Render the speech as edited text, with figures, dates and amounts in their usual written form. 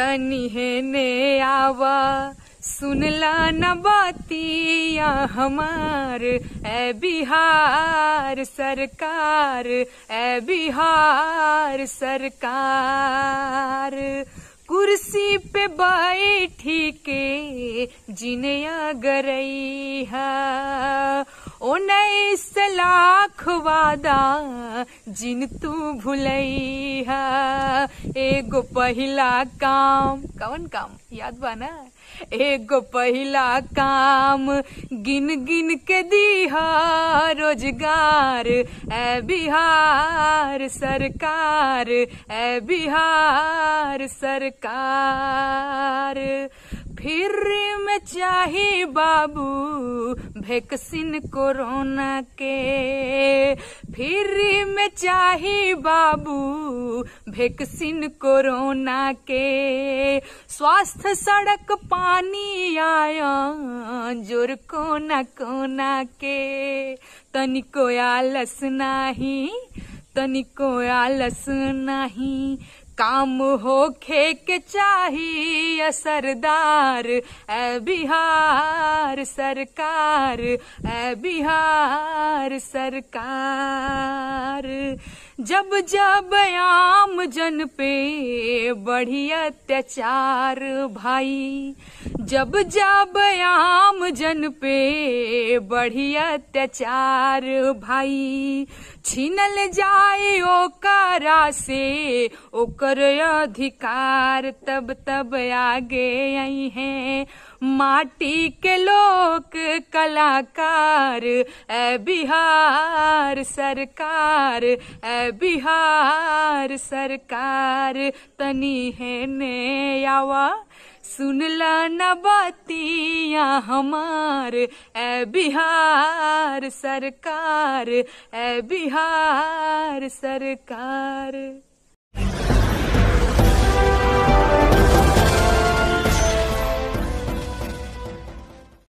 तनी है ने आवा सुनला न बातिया हमार, ए बिहार सरकार, ए बिहार सरकार। कुर्सी पे बैठी के जिनया गरई है, 19 लाख वादा जिन तू भुलई है। एगो पहिला काम, कौन काम याद बा ना? एगो पहिला काम गिन गिन के दीहा रोजगार, ए बिहार सरकार, ए बिहार सरकार। फिर में चाही बाबू वैक्सीन कोरोना के, फिर में चाही बाबू वैक्सीन कोरोना के। स्वास्थ्य सड़क पानी आया जोर कोना कोना के, तनिको आलस नाही, तनिको आलस नाही। काम होखे के चाहिए सरदार, ए बिहार सरकार, ए बिहार सरकार। जब जब आम जन पे बढ़ी अत्याचार भाई, जब जब आम जन पे बढ़ी अत्याचार भाई। छीनल जाए ओकरा से ओकर अधिकार, तब तब आगे आई हैं माटी के लोक कलाकार, ए बिहार सरकार, ए बिहार सरकार। तनी है ने आवा सुनला न बातिया हमार, ए बिहार सरकार, ए बिहार सरकार।